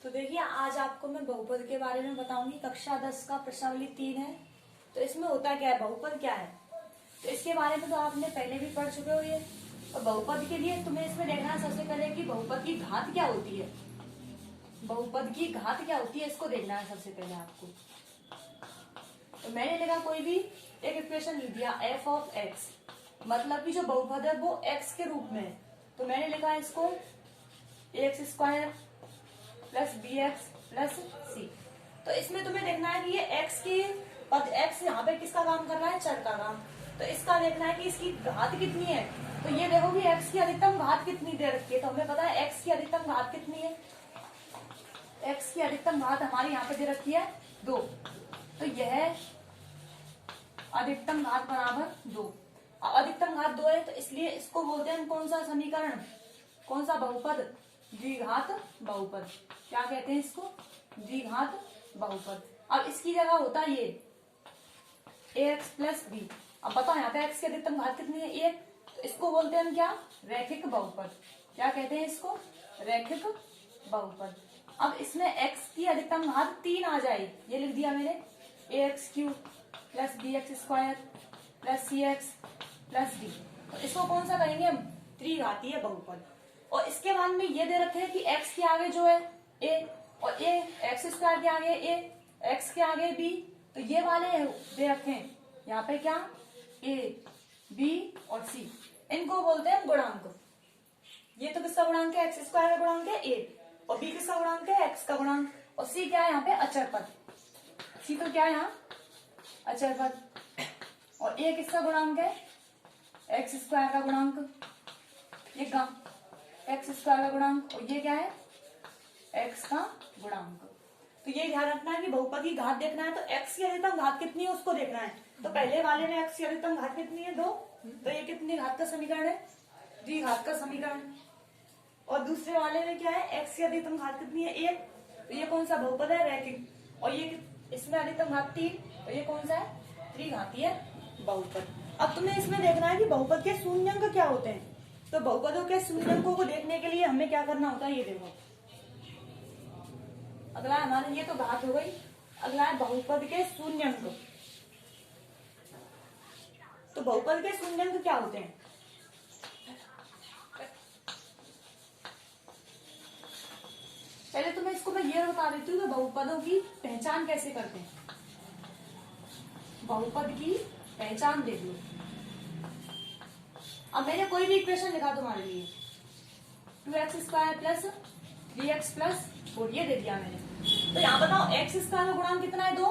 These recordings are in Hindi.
तो देखिए आज आपको मैं बहुपद के बारे में बताऊंगी। कक्षा 10 का प्रश्नावली 3 है। तो इसमें होता क्या है, बहुपद क्या है, तो इसके बारे में तो आपने पहले भी पढ़ चुके हो ये। और बहुपद के लिए तुम्हें इसमें देखना है सबसे पहले कि बहुपद की घात क्या होती है। बहुपद की घात क्या होती है इसको देखना है सबसे पहले आपको। तो मैंने लिखा कोई भी एक इक्वेशन लिख दिया f ऑफ x, मतलब कि जो बहुपद है वो x के रूप में है। तो मैंने लिखा है इसको ax² plus bx plus c। तो इसमें तुम्हें देखना है कि ये x की पद x यहाँ पे किसका काम कर रहा है, चर का काम। तो इसका देखना है कि इसकी घात कितनी है। तो ये देखो कि x की अधिकतम घात कितनी दे रखी है। तो हमें पता है x की अधिकतम घात कितनी है। x की अधिकतम घात हमारी यहाँ पे दे रखी है 2। तो यह अधिकतम घात बराबर 2। अधिकतम घात 2 है तो इसलिए इसको बोलते हैं हम कौन सा समीकरण, कौन सा बहुपद, द्विघात बहुपद। क्या कहते हैं इसको, द्विघात बहुपद। अब इसकी जगह होता है ये ax प्लस b। अब बताओ यहाँ पे x की अधिकतम घात कितनी है, 1। तो इसको बोलते हैं हम क्या, रैखिक बहुपद। क्या कहते हैं इसको, रैखिक बहुपद। अब इसमें x की अधिकतम घात 3 आ जाए, ये लिख दिया मैंने ax³ plus bx² plus cx plus d। तो इसको कौन सा कहेंगे हम, त्रिघातीय बहुपद। और इसके बाद में ये दे रखे हैं कि x के आगे जो है a और x² के आगे a, x के आगे b। तो ये वाले दे रखे हैं यहाँ पे क्या, a b और c। इनको बोलते हैं गुणांक। ये तो किसका गुणांक है, x² का गुणांक है a, और b किसका गुणांक है, x का गुणांक। और c क्या है यहाँ पे, अचर पद। c तो क्या है यहाँ, अचर पद। और a किसका गुणांक है, x² का गुणांक, ये का x² का गुणांक। और ये क्या है, x का गुणांक। तो ये ध्यान रखना है कि बहुपद की घात देखना है तो x की अधिकतम घात कितनी है उसको देखना है। तो पहले वाले में x की अधिकतम घात कितनी है, 2। तो ये कितनी घात का समीकरण है, द्विघात का समीकरण। और दूसरे वाले में क्या है, x की अधिकतम घात कितनी है, 1। तो ये कौन सा बहुपद है, रैखिक। और ये इसमें अधिकतम घात 3। तो ये कौन सा है, त्रिघातीय बहुपद। अब तुम्हें इसमें देखना है कि बहुपद के शून्यंक क्या होते हैं। तो बहुपदों के शून्यंकों को देखने के लिए हमें क्या करना होता है, ये देखो। अगला हमारा, ये तो घात हो गई, अगला है बहुपद के शून्यंक। तो बहुपद के शून्यंक क्या होते हैं, पहले तो मैं इसको ये बता देती हूँ कि बहुपदों की पहचान कैसे करते हैं। बहुपद की पहचान देख लो। अब मैंने कोई भी इक्वेशन लिखा तुम्हारे लिए, 2x² प्लस 3x प्लस 4, ये दे दिया मैंने। तो यहाँ बताओ x² का गुणांक कितना है, 2।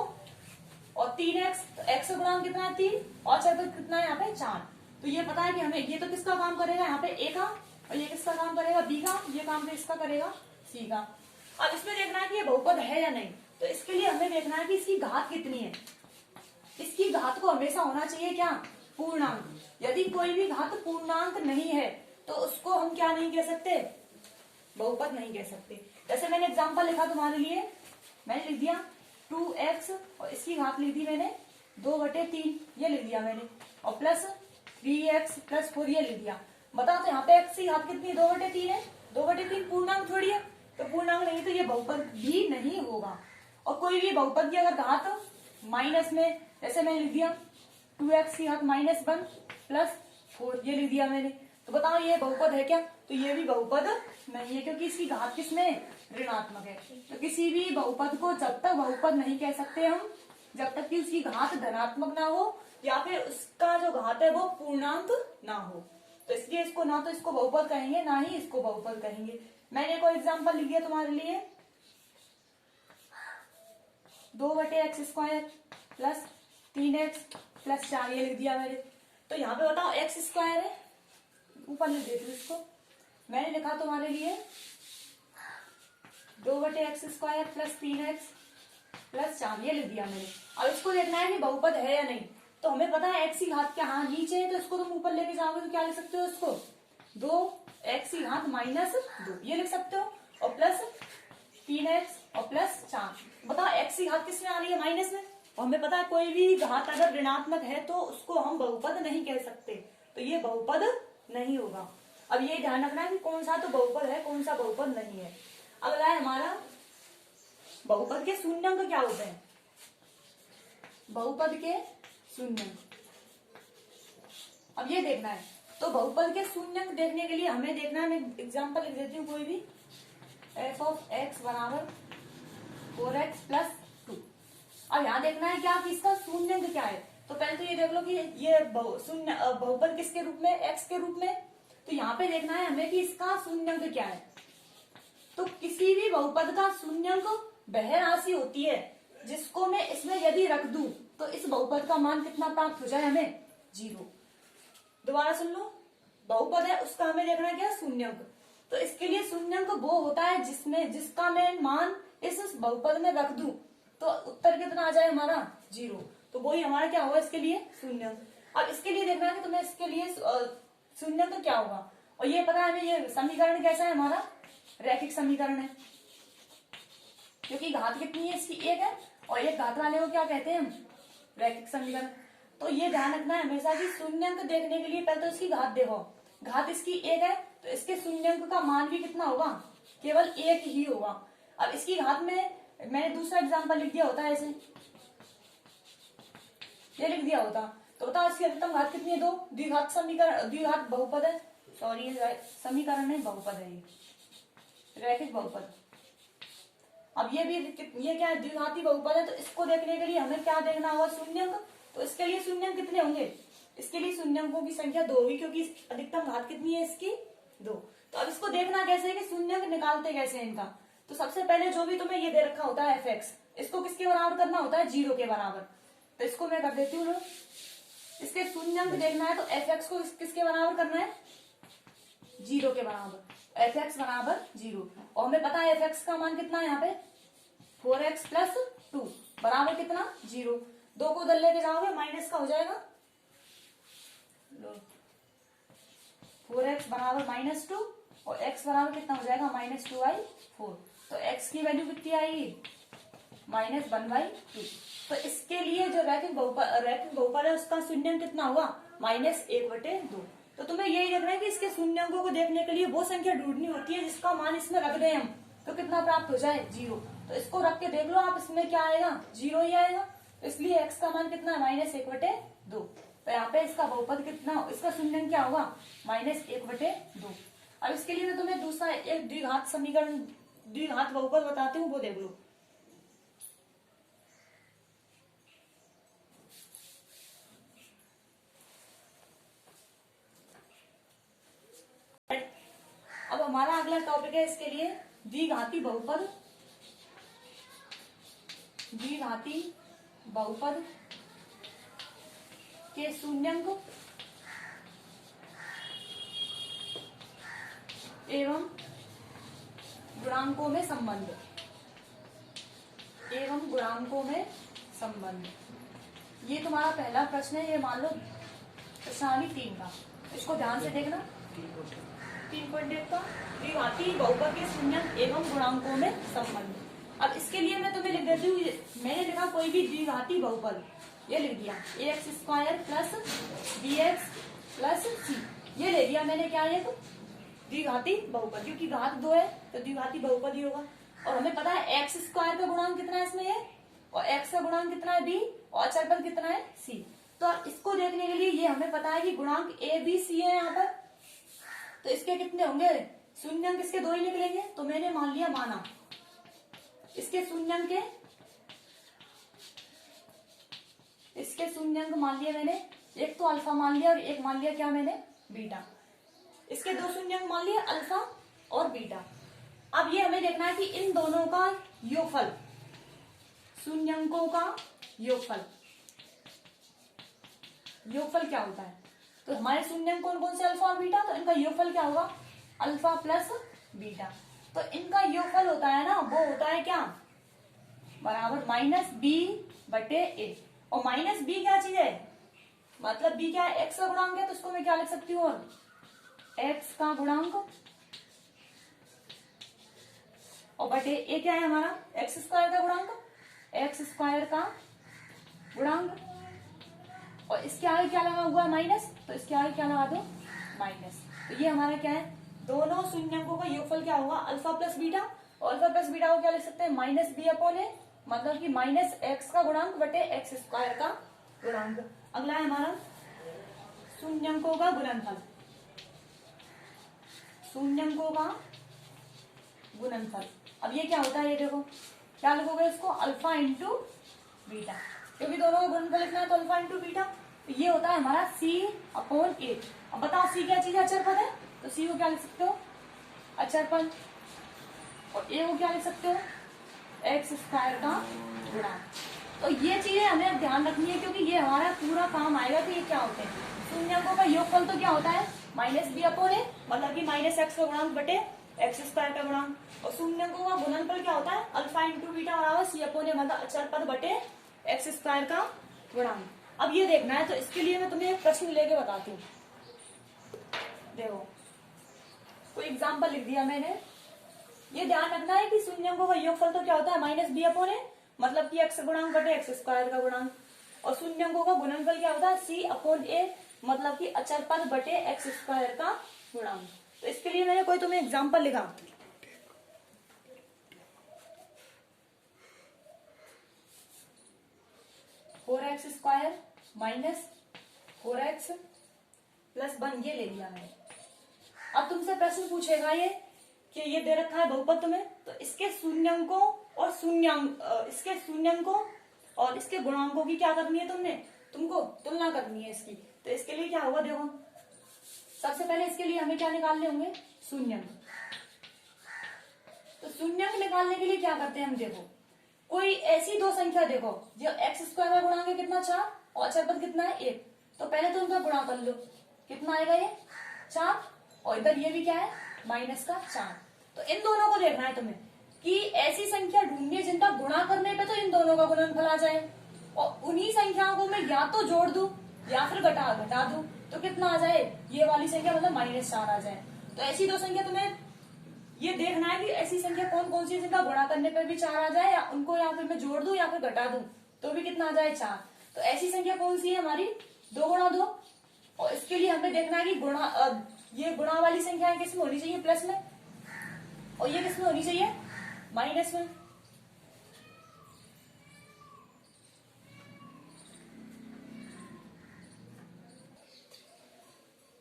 और 3x, तो x का गुणांक कितना है, 3। और चर कितना है यहाँ पे, 4। तो ये पता है कि हमें, ये तो किसका काम करेगा यहाँ पे, a का। और ये किसका काम करेगा, b का। ये काम तो इसका करेगा, c का। अब इसमें देखना है कि ये बहुपद है या नहीं। तो इसके लिए हमें देखना है कि इसकी घात कितनी है। इसकी घात को हमेशा होना चाहिए क्या, पूर्णांक। यदि कोई भी घात पूर्णांक नहीं है तो उसको हम क्या नहीं कह सकते, बहुपद नहीं कह सकते। जैसे मैंने एग्जांपल लिखा तुम्हारे लिए, मैंने लिख दिया 2x और इसकी घात लिख दी मैंने 2/3, ये लिख दिया मैंने। और प्लस 3x प्लस 4, ये लिख दिया। बताओ तो यहाँ पे x की घात कितनी, 2/3 है। 2/3 पूर्णांक थोड़ी है, तो पूर्णांक नहीं तो ये बहुपद भी नहीं होगा। और कोई भी बहुपद की अगर घात माइनस में, जैसे मैंने लिख दिया 2x की घात -1 प्लस 4, ये लिख दिया मैंने। तो बताओ ये बहुपद है क्या, तो ये भी बहुपद नहीं है, क्योंकि इसकी घात किसमें, ऋणात्मक है। तो किसी भी बहुपद को जब तक बहुपद नहीं कह सकते हम जब तक कि उसकी घात धनात्मक ना हो या फिर उसका जो घात है वो पूर्णांक ना हो। तो इसलिए इसको ना तो इसको बहुपद कहेंगे ना ही इसको बहुपद कहेंगे। मैंने कोई एग्जाम्पल लिख दिया तुम्हारे लिए, 2/x² प्लस 3x प्लस 4, ये लिख दिया मैंने। तो यहाँ पे बताओ x² है, ऊपर लिख देती हूँ इसको। मैंने लिखा तुम्हारे लिए 2/x² प्लस 3x प्लस 4, ये लिख दिया मैंने। अब इसको देखना है कि बहुपद है या नहीं। तो हमें पता है x की घात क्या, हाँ नीचे है, तो इसको तुम ऊपर लेके जाओगे तो क्या लिख सकते हो, इसको 2x की घात -2, ये लिख सकते हो। और प्लस 3x और प्लस 4। बताओ x की घात किसमें आ रही है, माइनस में। और हमें पता है कोई भी घात अगर ऋणात्मक है तो उसको हम बहुपद नहीं कह सकते, तो ये बहुपद नहीं होगा। अब ये ध्यान रखना है कि कौन सा तो बहुपद है, कौन सा बहुपद नहीं है। अगला है हमारा बहुपद के शून्यंक क्या होते हैं, बहुपद के शून्यंक। अब ये देखना है, तो बहुपद के शून्यंक देखने के लिए हमें देखना है, मैं एग्जांपल लिख देती हूँ कोई भी, f ऑफ x बराबर 4x प्लस 2। अब यहाँ देखना है क्या कि इसका शून्यंक क्या है। तो पहले तो ये देख लो कि ये शून्य बहुपद किसके रूप में, x के रूप में। तो यहाँ पे देखना है हमें कि इसका शून्यंक क्या है। तो किसी भी बहुपद का शून्यंक वह राशि होती है जिसको मैं इसमें यदि रख दूं तो इस बहुपद का मान कितना प्राप्त हो जाए, हमें 0। दोबारा सुन लो, बहुपद है उसका हमें देखना है क्या, शून्यंक। तो इसके लिए शून्यंक वो होता है जिसका मैं मान इस बहुपद में रख दूं तो उत्तर कितना आ जाए हमारा 0। तो वही हमारा क्या होगा इसके लिए शून्यंक। अब इसके लिए देखना है कि तुम्हें इसके लिए शून्यंक क्या होगा। और ये पता है हमें, ये समीकरण कैसा है हमारा, रैखिक समीकरण है, क्योंकि घात कितनी है इसकी 1 है, और एक घात वाले को क्या कहते हैं हम, रैखिक समीकरण। तो ये ध्यान रखना है हमेशा कि शून्यंक देखने के लिए पहले तो इसकी घात देखो, घात इसकी 1 है तो इसके शून्यंक का मान भी कितना होगा, केवल 1 ही होगा। अब इसकी घात में मैंने दूसरा एग्जाम्पल लिख दिया होता है, ऐसे ये लिख दिया होता तो बता इसकी अधिकतम घात कितनी है, 2। द्विघात समीकरण, द्विघात बहुपद है, सॉरी समीकरण है, बहुपद है ये, रैखिक बहुपद। अब ये क्या है, द्विघाती बहुपद है। तो इसको देखने के लिए हमें क्या देखना होगा, शून्यंक। तो इसके लिए शून्यंक कितने होंगे, इसके लिए शून्यंकों की संख्या 2 होगी, क्योंकि अधिकतम घात कितनी है इसकी 2। तो अब इसको देखना कैसे है कि शून्यंक निकालते कैसे हैं इनका। तो सबसे पहले जो भी तुम्हें ये दे रखा होता है f(x), इसको किसके बराबर करना होता है, 0 के बराबर। तो इसको मैं कर देती हूँ, इसके शून्यंक देखना है तो f(x) को किसके बराबर करना है, 0 के बराबर। f(x) बराबर 0, और हमें पता है f(x) का मान कितना है यहाँ पे, 4x प्लस 2 बराबर कितना, 0। 2 को उधर लेके जाओगे माइनस का हो जाएगा, 4x बराबर -2 और x बराबर कितना हो जाएगा, -2/4। तो x की वैल्यू कितनी आएगी, -1/2। तो इसके लिए जो रैखिक बहुपद है उसका शून्यंक कितना होगा, -1/2। तो तुम्हें यही देखना है कि इसके शून्यंकों को देखने के लिए वो संख्या ढूंढनी होती है जिसका मान इसमें रख दें हम, तो कितना प्राप्त हो जाए, 0। तो इसको रख के देख लो आप, इसमें क्या आएगा, 0 ही आएगा। इसलिए x का मान कितना है, -1/2। तो यहाँ पे इसका बहुपद कितना, इसका शून्यंक क्या होगा, -1/2। अब इसके लिए मैं तुम्हें दूसरा एक द्विघात समीकरण, द्विघात बहुपद बताती हूँ, वो देख लो। अब हमारा अगला टॉपिक है इसके लिए द्विघाती बहुपद, द्विघाती बहुपद के शून्यंक एवं गुणांकों में संबंध, एवं गुणांकों में संबंध। ये तुम्हारा पहला प्रश्न है, ये मान लो प्रश्नावली 3 का, इसको ध्यान से देखना। 3.1 का द्विघाती बहुपद के शून्यंक एवं गुणांकों में संबंध। अब इसके लिए मैं तुम्हें लिख देती हूँ, मैंने लिखा कोई भी द्विघाती बहुपद, ये लिख दिया ax² plus bx plus c, ये ले दिया मैंने, क्या है तो द्विघाती बहुपद, क्योंकि घात 2 है तो द्विघाती बहुपद ही होगा। और हमें पता है x² का गुणांक कितना है इसमें ये, और x का गुणांक कितना है b, और अचर पद कितना है c। तो इसको देखने के लिए ये हमें पता है कि गुणांक a b c है यहाँ पर, तो इसके कितने होंगे, शून्यंक इसके 2 ही निकलेंगे। तो मैंने मान लिया, माना इसके शून्यंक के, इसके शून्यंक मान लिया मैंने, एक तो अल्फा मान लिया और एक मान लिया क्या मैंने, बीटा। इसके 2 शून्यंक मान लिए, अल्फा और बीटा। अब ये हमें देखना है कि इन दोनों का योगफल, शून्यंकों का योगफल, योगफल क्या होता है। तो हमारे शून्यंक कौन कौन से, अल्फा और बीटा, तो इनका योगफल क्या होगा, अल्फा प्लस बीटा। तो इनका योगफल होता है ना, वो होता है क्या, बराबर -b/a। और -b क्या चीज है, मतलब b क्या है, x का गुणांक है, तो इसको मैं क्या लिख सकती हूँ, x का गुणांक, और बटे a क्या है हमारा, x² का गुणांक, x² का गुणांक। और इसके आगे क्या लगा हुआ है, माइनस, तो इसके आगे क्या लगा दो, माइनस। तो ये हमारा क्या है, दोनों शून्यंकों का योगफल क्या होगा, alpha plus beta, alpha plus beta को क्या लिख सकते हैं, माइनस बी अपॉन ए, मतलब कि माइनस एक्स का गुणांक बटे एक्स स्क्वायर का गुणांक। अगला है हमारा शून्यंकों का गुणनफल, शून्यंकों का गुणनफल। अब ये क्या होता है, ये देखो क्या लिखोगे इसको, अल्फा इंटू बीटा, क्योंकि दोनों का गुणनफल लिखना है तो अल्फा इंटू बीटा। तो ये होता है हमारा सी अपॉन ए। अब बताओ सी क्या चीज है, अचरपद है, तो सी को क्या लिख सकते हो, अचरपद, और ए को क्या लिख सकते हो, एक्स स्क्वायर का गुणांक। तो ये चीजें हमें ध्यान रखनी है, क्योंकि ये हमारा पूरा काम आएगा कि ये क्या होते हैं। शून्यंकों का योगफल तो क्या होता है, माइनस बी अपॉन ए, मतलब कि माइनस एक्स का गुणांक बटे एक्स स्क्वायर का गुणांक। और शून्यंकों का गुणनफल क्या होता है, अल्फा इंटू बीटा बराबर सी अपॉन ए, मतलब अचरपद बटे एक्स स्क्वायर का गुणांक। अब ये देखना है, तो इसके लिए मैं तुम्हें एक प्रश्न लेके बताती हूँ। देखो कोई एग्जाम्पल लिख दिया मैंने, ये ध्यान रखना है कि शून्यंकों का योगफल तो क्या होता है, माइनस बी अपॉन ए, मतलब कि एक्स गुणांक बटे एक्स स्क्वायर का गुणांक। और शून्यंकों का गुणनफल क्या होता है, सी अपॉन ए, मतलब कि अचरपद बटे एक्स स्क्वायर का गुणांक। तो इसके लिए मैंने कोई तुम्हें एग्जाम्पल लिखा, 4x square minus 4x plus 1 ये ले लिया मैंने। अब तुमसे प्रश्न पूछेगा ये कि ये दे रखा है बहुपद तुम्हें, तो इसके शून्यंकों और इसके शून्यंकों और इसके गुणांकों की क्या करनी है, तुमको तुलना करनी है इसकी। तो इसके लिए क्या होगा, देखो सबसे पहले इसके लिए हमें क्या निकालने होंगे, शून्यंक। तो शून्यंक निकालने के लिए क्या करते हैं हम, देखो कोई ऐसी दो संख्या देखो जो एक्स स्क्वायर का गुणांक है कितना 4 और अचरपद कितना है 1, तो पहले तो उनका गुणा कर लो, कितना आएगा ये 4, और इधर ये भी क्या है माइनस का 4। तो इन दोनों को देखना है तुम्हें कि ऐसी संख्या ढूंढनी है जिनका गुणा करने पे तो इन दोनों का गुणनफल आ जाए, और उन्हीं संख्याओं को मैं या तो जोड़ दूं या फिर घटा दूं, तो कितना आ जाए, ये वाली संख्या मतलब -4 आ जाए। तो ऐसी दो संख्या तुम्हें ये देखना है कि ऐसी संख्या कौन कौन सी, जिनका गुणा करने पर भी 4 आ जाए, या उनको या फिर मैं जोड़ दूं या फिर घटा दूं तो भी कितना आ जाए 4। तो ऐसी संख्या कौन सी है हमारी, 2 गुणा 2। और इसके लिए हमें देखना है कि ये गुणा वाली संख्या किसमें होनी चाहिए, प्लस में, और ये किसमें होनी चाहिए, माइनस में।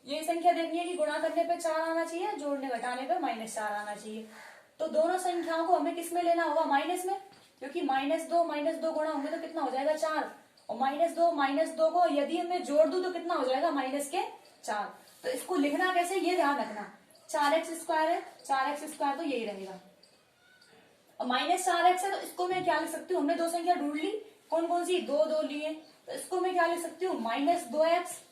ये संख्या देखनी है कि गुणा करने पे 4 आना चाहिए, जोड़ने घटाने पे -4 आना चाहिए। तो दोनों संख्याओं को हमें किसमें लेना होगा, माइनस में, क्योंकि -2 गुणा होंगे तो कितना हो जाएगा 4, और -2 को यदि मैं जोड़ दूं तो कितना हो जाएगा -4। तो इसको लिखना कैसे, ये ध्यान रखना, 4x स्क्वायर है, 4x स्क्वायर तो यही रहेगा, और -4x है, तो इसको मैं क्या लिख सकती हूँ, हमने दो संख्या ढूंढ ली, कौन कौन सी, 2 लिए, तो इसको मैं क्या लिख सकती हूँ, -2x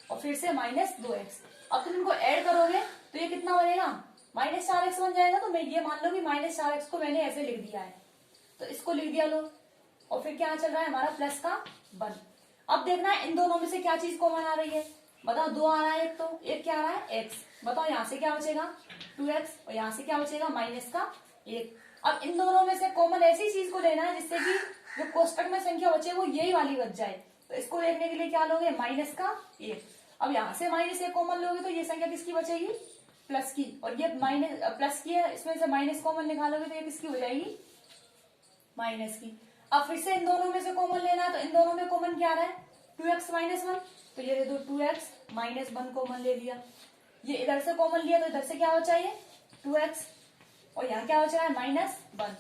और फिर से -2x। अब तुम इनको ऐड करोगे तो ये कितना बनेगा, -4x बन जाएगा। तो मैं ये मान लो कि -4x को मैंने ऐसे लिख दिया है, तो इसको लिख दिया लो, और फिर क्या चल रहा है हमारा प्लस का 1। अब देखना है इन दोनों में से क्या चीज कॉमन आ रही है, बताओ 2 आ रहा है, एक तो एक क्या आ रहा है x, बताओ यहाँ से क्या बचेगा 2x, और यहाँ से क्या बचेगा -1। अब इन दोनों में से कॉमन ऐसी चीज को लेना है जिससे कि जो कोष्टक में संख्या बचे वो यही वाली बच जाए। तो इसको देखने के लिए क्या लोगे, -1। अब यहाँ से -1 कॉमन लोगे तो ये संख्या किसकी बचेगी, प्लस की, और ये प्लस की है, इसमें से माइनस कॉमन निकालोगे तो ये किसकी हो जाएगी, माइनस की। अब फिर से इन दोनों में से कॉमन लेना है, तो इन दोनों में कॉमन क्या आ रहा है, 2x -1, तो ये दे दो 2x -1 कॉमन ले लिया, ये इधर से कॉमन लिया तो इधर से क्या बचा ये 2x, और यहाँ क्या बचा है -1,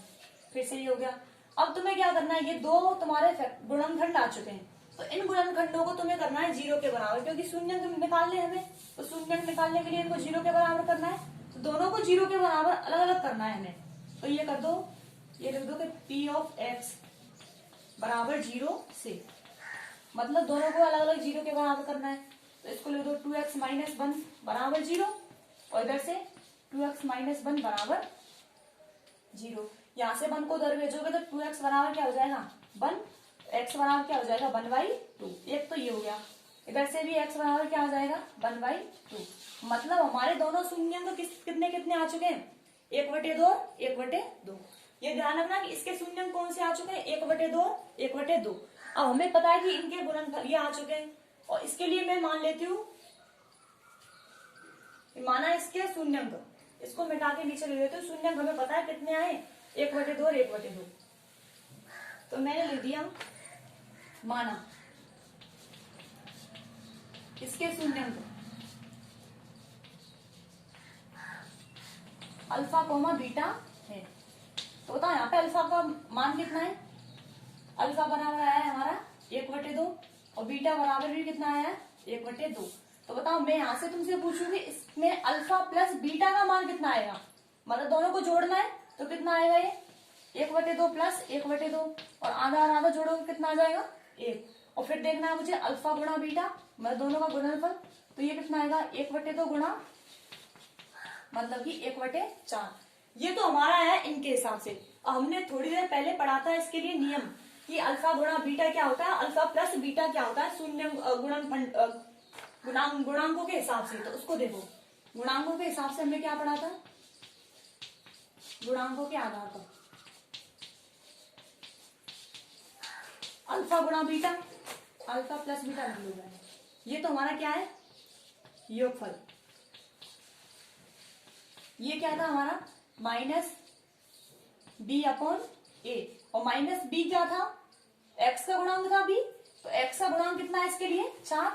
फिर से ये हो गया। अब तुम्हें क्या करना है, ये दो तुम्हारे गुणनखंड आ चुके हैं, तो इन गुणनखंडों को तुम्हें करना है 0 के बराबर, क्योंकि शून्यंक निकालने हमें, तो शून्यंक निकालने के लिए इनको 0 के बराबर करना है, तो दोनों को 0 के बराबर अलग अलग करना है हमें। तो ये कर दो, ये लिख दो कि p ऑफ x बराबर 0 से, मतलब दोनों को अलग अलग 0 के बराबर करना है। तो इसको लिख दो 2x -1 बराबर 0, और इधर से 2x -1 बराबर 0। यहाँ से 1 को उधर भेजोगे तो 2x बराबर क्या हो जाएगा 1, x बराबर क्या हो जाएगा 1/2। एक तो ये हो गया, इधर से भी x बराबर क्या हो जाएगा 1/2। मतलब हमारे दोनों शून्यंक कितने कितने आ चुके हैं, 1/2 1/2। ये ध्यान रखना कि इसके शून्यंक कौन से आ चुके हैं, 1/2 1/2। अब हमें पता है कि इनके गुणनफल ये आ चुके हैं, और इसके लिए मैं मान लेती हूँ, माना इसके शून्यंक, इसको मिटा के नीचे ले लेते हो। शून्यंक हमें पता है कितने आए, 1/2 और 1/2। तो मैंने ले दिया, माना इसके शून्यंक अल्फा कोमा बीटा है। तो बताओ यहाँ पे अल्फा का मान कितना है, अल्फा बराबर आया है हमारा 1/2 और बीटा बराबर भी कितना आया है 1/2। तो बताओ मैं यहाँ से तुमसे पूछूंगी इसमें अल्फा प्लस बीटा का मान कितना आएगा, मतलब दोनों को जोड़ना है तो कितना आएगा, ये 1/2 प्लस 1/2 और आधा और आधा जोड़ोगे कितना आ जाएगा 1। और फिर देखना है मुझे अल्फा गुणा बीटा, मतलब दोनों का गुणनफल, तो ये कितना आएगा 1/2 गुणा मतलब कि 1/4। ये तो हमारा है इनके हिसाब से। हमने थोड़ी देर पहले पढ़ा था इसके लिए नियम कि अल्फा गुणा बीटा क्या होता है, अल्फा प्लस बीटा क्या होता है शून्य गुणांकों के हिसाब से। तो उसको देखो, गुणांकों के हिसाब से हमने क्या पढ़ा था, गुणांकों के आधार पर अल्फा गुणा बीटा, अल्फा प्लस बीटा लिख लो। ये तो हमारा क्या है योगफल। ये क्या था हमारा माइनस बी अपॉन ए, और माइनस बी क्या था, एक्स का गुणांक था बी, तो एक्स का गुणांक कितना है इसके लिए 4,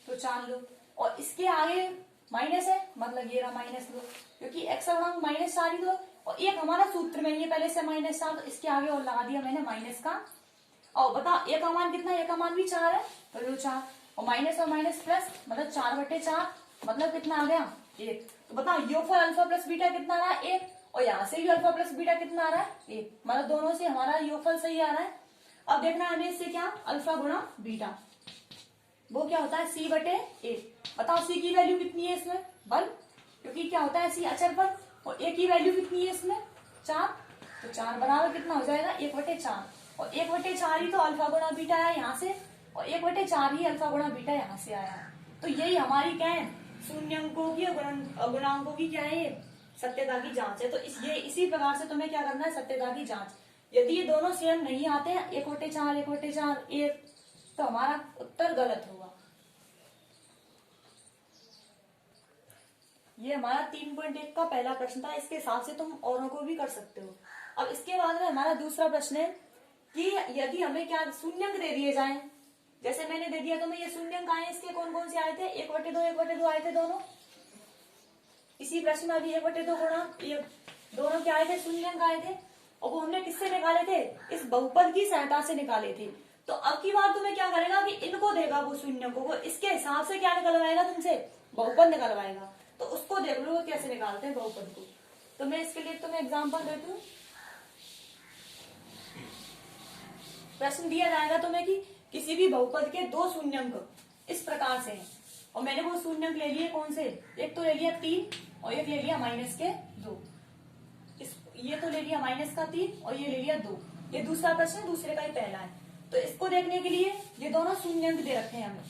तो 4 लो। और इसके आगे माइनस है, मतलब ये रहा माइनस लो, क्योंकि एक्स का गुणांक -4 ही दो। और एक हमारा सूत्र में ये पहले से -4, तो इसके आगे और लगा दिया मैंने माइनस का। और बताओ ए का मान कितना है, ए का मान भी 4 है, तो लो 4 और माइनस प्लस मतलब 4/4, मतलब कितना आ गया 1। तो बताओ योगफल अल्फा प्लस बीटा कितना आ रहा है 1, और यहाँ से भी अल्फा प्लस बीटा कितना आ रहा है 1, मतलब दोनों से हमारा योगफल सही आ रहा है। अब देखना है हमें इससे क्या, अल्फा गुणा बीटा वो क्या होता है c/a। बताओ c की वैल्यू कितनी है इसमें, बल, क्योंकि क्या होता है c अचर पर, और a की वैल्यू कितनी है इसमें 4, तो 4 बराबर कितना हो जाएगा 1/4, और 1/4 ही तो अल्फा गुणा बीटा है यहाँ से, और 1/4 ही अल्फा गुणा बीटा यहाँ से आया है। तो यही हमारी क्या है शून्यंकों की गुणांकों की क्या है सत्यता की जांच है। तो इसी प्रकार से तुम्हें क्या करना है सत्यता की जांच। यदि ये दोनों सेम नहीं आते हैं 1/4 1/4 1, तो हमारा उत्तर गलत होगा। ये हमारा 3.1 का पहला प्रश्न था। इसके हिसाब से तुम औरों को भी कर सकते हो। अब इसके बाद में हमारा दूसरा प्रश्न है कि यदि हमें क्या शून्यंक दे दिए जाएं, जैसे मैंने दे दिया तुम्हें ये शून्यंक आए, इसके कौन कौन से आए थे 1/2 आए थे दोनों। इसी प्रश्न में अभी 1/2 गुणा ये दोनों क्या आए थे शून्यंक आए थे, और वो हमने किससे निकाले थे, इस बहुपद की सहायता से निकाले थे। तो अब की बार तुम्हें क्या करेगा कि इनको देगा वो शून्यंकों को, इसके हिसाब से क्या निकलवाएगा तुमसे बहुपद निकलवाएगा। तो उसको देख लो कैसे निकालते हैं बहुपद को। तो मैं इसके लिए तुम्हें एग्जाम्पल देती हूँ। प्रश्न दिया जाएगा तुम्हें कि किसी भी बहुपद के 2 शून्यंक इस प्रकार से हैं, और मैंने वो शून्यंक ले लिए कौन से, एक तो ले लिया 3 और एक ले लिया -2। ये तो ले लिया -3 और ये ले लिया 2। ये दूसरा प्रश्न दूसरे का ही पहला है। तो इसको देखने के लिए ये दोनों शून्यंक दे रखे हैं हमें,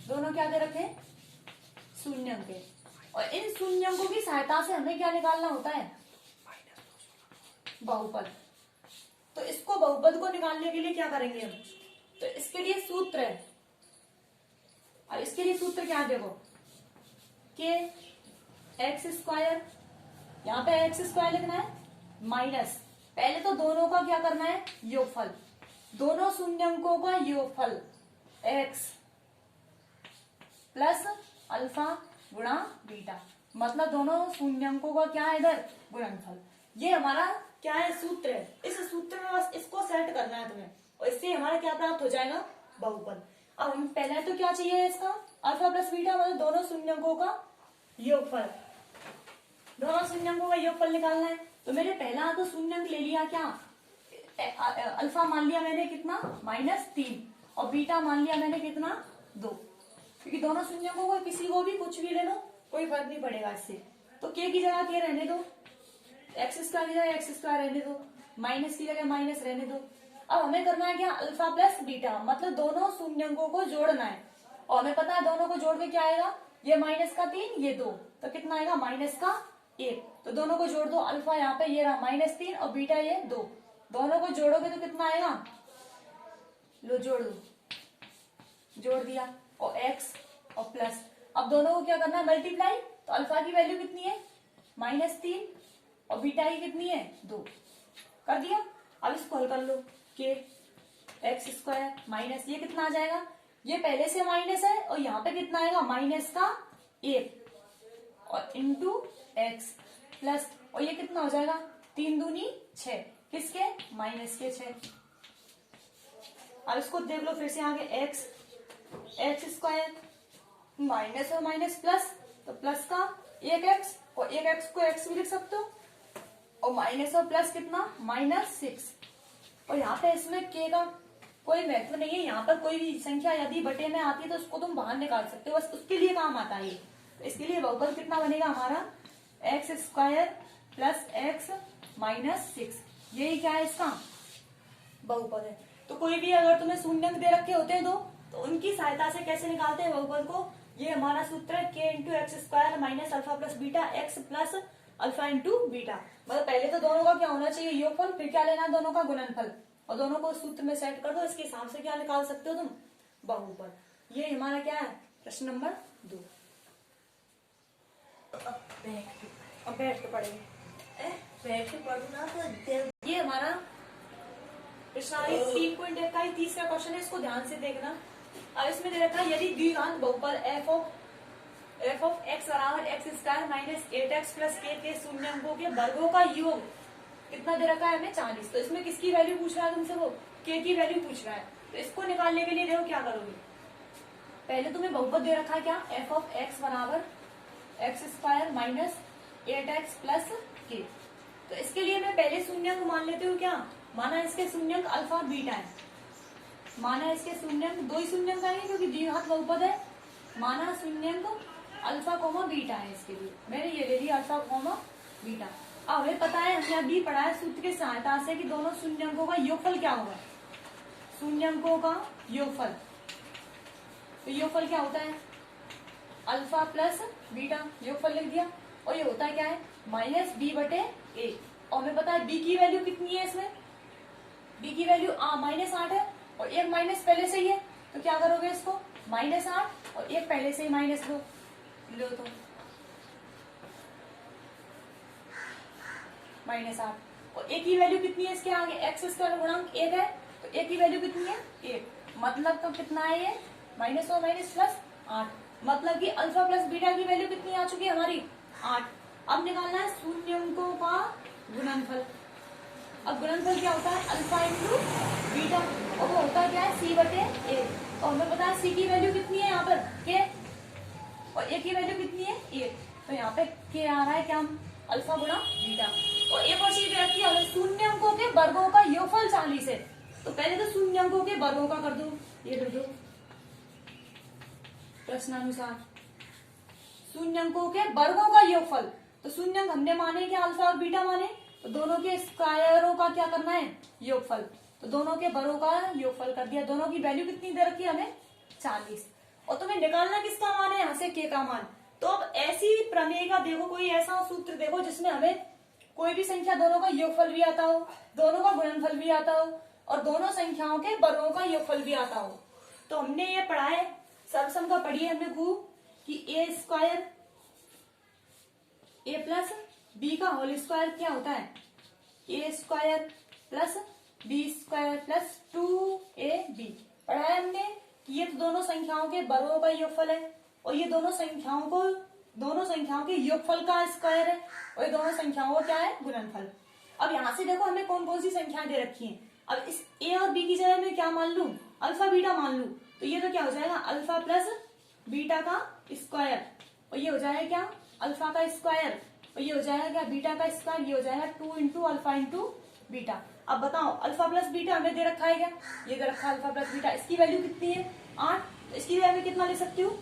दोनों क्या दे रखे हैं शून्यंक है, और इन शून्यंकों की सहायता से हमें क्या निकालना होता है बहुपद। तो इसको बहुपद को निकालने के लिए क्या करेंगे हम, तो इसके लिए सूत्र है। और इसके लिए सूत्र क्या है देखो, के x², यहाँ पे x² लिखना है माइनस, पहले तो दोनों का क्या करना है योगफल, दोनों शून्यंकों का योगफल x प्लस अल्फा गुणा बीटा, मतलब दोनों शून्यंकों का क्या है इधर गुणनफल। ये हमारा क्या है सूत्र है। इस सूत्र में बस इसको सेट करना है तुम्हें, और इससे हमारा क्या प्राप्त हो जाएगा बहुपद। अब हम पहले तो क्या चाहिए इसका अल्फा प्लस बीटा, मतलब दोनों शून्यंकों का योगफल, दोनों शून्यंकों का योगफल निकालना है। तो मैंने पहला तो शून्यंक ले लिया क्या, अल्फा मान लिया मैंने कितना -3 और बीटा मान लिया मैंने कितना 2, क्योंकि दोनों शून्यंकों को किसी को भी कुछ भी ले लो कोई फर्क नहीं पड़ेगा इससे। तो के की जगह के रहने दो, x² की जगह x² रहने दो, माइनस की जगह माइनस रहने दो। अब हमें करना है क्या अल्फा प्लस बीटा, मतलब दोनों शून्यंकों को जोड़ना है, और हमें पता है दोनों को जोड़ के क्या आएगा, ये -3 ये 2, तो कितना आएगा -1। तो दोनों को जोड़ दो, अल्फा यहाँ पे ये रहा -3 और बीटा ये 2, दोनों को जोड़ोगे तो कितना आएगा, लो जोड़ दो, जोड़ दिया, और x और प्लस। अब दोनों को क्या करना है मल्टीप्लाई, तो अल्फा की वैल्यू कितनी है -3 और बीटा की कितनी है 2। कर दिया। अब इसको हल कर लो, के एक्स स्क्वायर माइनस ये कितना आ जाएगा, ये पहले से माइनस है और यहाँ पे कितना आएगा माइनस का 1 और इंटू एक्स प्लस, और ये कितना हो जाएगा 3 दूनी 6, किसके माइनस के 6। अब इसको देख लो फिर से आगे, एक्स स्क्वायर माइनस और माइनस प्लस, तो प्लस का 1x और 1x को x भी लिख सकते हो, और माइनस और प्लस कितना -6। और यहाँ पे इसमें k का कोई महत्व नहीं है, यहाँ पर कोई भी संख्या यदि बटे में आती है तो उसको तुम बाहर निकाल सकते हो, बस उसके लिए काम आता है ये। तो इसके लिए बहुपद कितना बनेगा हमारा x square plus x minus 6, यही क्या है इसका बहुपद है। तो कोई भी अगर तुम्हें शून्यंक दे रखे होते हैं तो उनकी सहायता से कैसे निकालते हैं बहुपद को, ये हमारा सूत्र है के into x square minus alpha plus beta x plus alpha into beta. मतलब पहले तो दोनों का क्या होना चाहिए योगफल, फिर क्या लेना दोनों का गुणनफल, और दोनों को सूत्र में सेट कर दो, इसके हिसाब से क्या निकाल सकते हो तुम बहुपद। ये हमारा क्या है प्रश्न नंबर 2। अब बैठ के पढ़ेंगे, बैठ के पढ़ना तो ये हमारा प्रश्नावली 3.1 का ही तीसरा क्वेश्चन है, इसको ध्यान से देखना। अब इसमें दे रखा है यदि द्विघात बहुपद एफ ऑफ एक्स बराबर x square minus 8x plus के शून्यंकों के वर्गों का योग कितना दे रखा है हमें 40। तो इसमें किसकी वैल्यू पूछ रहा है तुमसे, वो के की वैल्यू पूछ रहा है। तो इसको निकालने के लिए देखो क्या करोगे, पहले तुम्हें बहुपद दे रखा है क्या एफ ऑफ एक्स बराबर x square minus 8x plus के। तो इसके लिए मैं पहले शून्यंक मान लेती हूँ, क्या माना इसके शून्यंक अल्फा बीटा है, माना इसके शून्यंक 2 ही शून्यंक आएंगे क्योंकि द्विघात बहुपद है, माना शून्यंक अल्फा कोमा बीटा है। इसके लिए मैंने ये ले लिया अल्फा कोमा बीटा। अब हमें पता है, हमने अभी पढ़ा है सूत्र की सहायता से कि दोनों शून्यंकों का योगफल क्या होगा, शून्यंकों का योगफल। तो योगफल क्या होता है अल्फा प्लस बीटा, योगफल लिख दिया। और ये होता है क्या है -b/a, और हमें पता है b की वैल्यू कितनी है, इसमें b की वैल्यू -8 है और एक माइनस पहले से ही है, तो क्या करोगे इसको -8 और एक पहले से ही माइनस लो तो -8, और एक की वैल्यू कितनी है इसके आगे एक्स स्क्वायर गुणांक 1 है, तो एक की वैल्यू कितनी है 1, मतलब तो कितना है ये माइनस और माइनस प्लस 8, मतलब कि अल्फा प्लस बीटा की वैल्यू कितनी आ चुकी है हमारी 8। अब निकालना है शून्यंकों का गुणनफल। अब गुणनफल क्या होता है अल्फा इंटू बीटा, और वो होता क्या है c/a, और हमें पता है c की वैल्यू कितनी है यहाँ पर k, और a की वैल्यू कितनी है 1, तो यहाँ पे k आ रहा है क्या अल्फा गुणा बीटा। और एक और चीज रखी है शून्यंकों के वर्गों का योगफल 40 है, तो पहले तो शून्यंकों के वर्गों का कर दो, ये कर दो प्रश्नानुसार शून्यंकों के वर्गों का योगफल। तो शून्यंक हमने माने क्या अल्फा और बीटा माने, तो दोनों के स्क्वायरों का क्या करना है योगफल, तो दोनों के वर्गों का योगफल कर दिया। दोनों की वैल्यू कितनी दे रखी है हमें 40, और तुम्हें निकालना किसका मान है यहाँ से के का मान। तो अब ऐसी प्रमेय का देखो, कोई ऐसा सूत्र देखो जिसमें हमें कोई भी संख्या दोनों का योगफल भी आता हो, दोनों का गुणनफल भी आता हो, और दोनों संख्याओं के वर्गों का योगफल भी आता हो। तो हमने ये पढ़ा है सर्वसम का, पढ़ी है हमने खूब कि a square a plus b का होल स्क्वायर क्या होता है a square plus b square plus 2ab। पढ़ा है हमने कि ये तो दोनों संख्याओं के वर्गों का योगफल है, और ये दोनों संख्याओं के योगफल का स्क्वायर है, और ये दोनों संख्याओं का क्या है गुणनफल। अब यहाँ से देखो हमें कौन कौन सी संख्याएं दे रखी हैं। अब इस ए और बी की जगह मैं क्या मान लू अल्फा बीटा मान लू, तो ये तो क्या हो जाएगा अल्फा प्लस बीटा का स्क्वायर, और ये हो जाएगा क्या अल्फा का स्क्वायर, और ये हो जाएगा क्या बीटा का स्क्वायर, ये हो जाएगा 2 इंटू अल्फा इंटू बीटा। अब बताओ अल्फा प्लस बीटा हमें दे रखा है क्या, ये दे रखा है अल्फा प्लस बीटा, इसकी वैल्यू कितनी है 8, तो इसकी वैल्यू कितना लिख सकती हूँ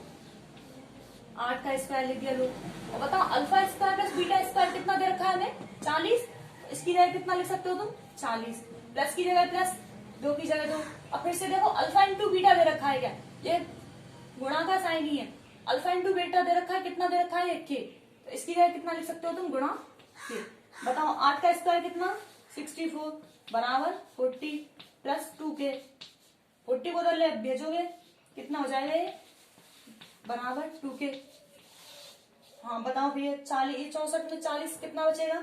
8 का स्क्वायर लिख दिया लो। और बताओ alpha square plus beta square कितना दे रखा है हमें 40, इसकी जगह कितना लिख सकते हो तुम 40, प्लस की जगह प्लस 2 की जगह 2। और फिर से देखो अल्फा इंटू बीटा दे रखा है क्या, ये गुणा का साइन ही है, अल्फा इंटू बीटा दे रखा है कितना दे रखा है 1k, तो इसकी जगह कितना लिख सकते हो तुम गुणा k। बताओ 8 का स्क्वायर कितना 64 बराबर 40 प्लस 2k, 40 को उधर ले भेजोगे कितना हो जाएगा ये बराबर 2k। हाँ बताओ भैया, 40, 64 में 40 कितना बचेगा?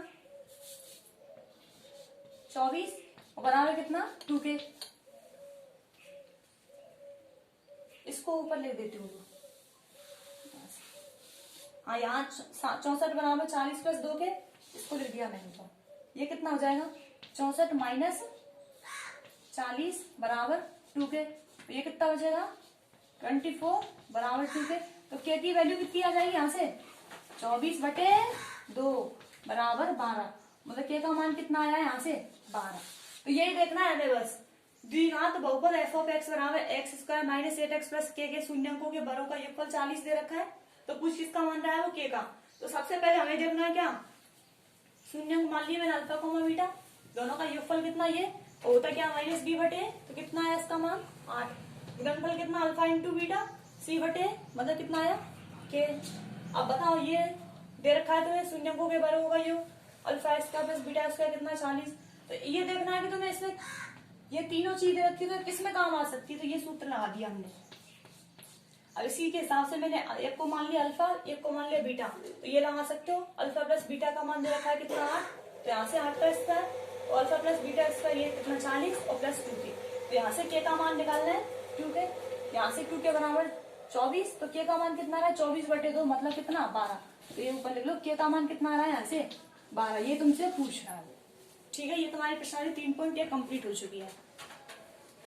24 और बराबर कितना? 2k। इसको ऊपर ले देती हूँ। हाँ यहाँ 64 बराबर 40 प्लस 2k, इसको लिख दिया मैंने। तो ये कितना हो जाएगा? 64 माइनस 40 बराबर 2k। तो ये कितना बचेगा? 24 बराबर 2k। तो k की वैल्यू कितनी आ जाएगी यहाँ से? 24/2 बराबर 12। मतलब k का मान कितना आया है यहाँ से? 12। तो यही देखना है हमें बस। द्विघात बहुपद f ऑफ x बराबर x square minus 8x plus k के शून्यंकों के बरों का योगफल 40 दे रखा है। तो कुछ किसका मान रहा है? वो k का। तो सबसे पहले हमें देखना है क्या? शून्यंक मान लिया मैंने अल्फा कोमा बीटा, दोनों का योगफल कितना ये होता क्या? माइनस b बटे। तो कितना है इसका मान? 8। गुणनफल कितना? अल्फा इंटू बीटा c बटे, मतलब कितना आया? k। अब बताओ, ये दे रखा है तुम्हें शून्यंकों के बरों का योग, alpha square plus beta square कितना? 40। तो ये देखना है कि तुम्हें इसमें ये तीनों चीजें रखी तो किसमें काम आ सकती है। तो ये सूत्र लगा दिया हमने। अब इसी के हिसाब से मैंने एक को मान लिया अल्फा, एक को मान लिया बीटा। तो ये लगा सकते हो, अल्फा प्लस बीटा का मान दे रखा है कितना? 8। तो यहाँ से 8 का स्क्वायर और अल्फा प्लस बीटा स्क्वायर ये कितना? 40 और प्लस 2k। तो यहाँ से k का मान निकालना है 2k। यहाँ से 2k बराबर 24। तो k का मान कितना आ रहा है? 24/2 मतलब कितना? 12। तो ये ऊपर लिख लो, k का मान कितना आ रहा है यहाँ से? 12। ये तुमसे पूछ रहा है। ठीक है, ये तुम्हारी प्रश्नावली 3 पॉइंट ये कंप्लीट हो चुकी है।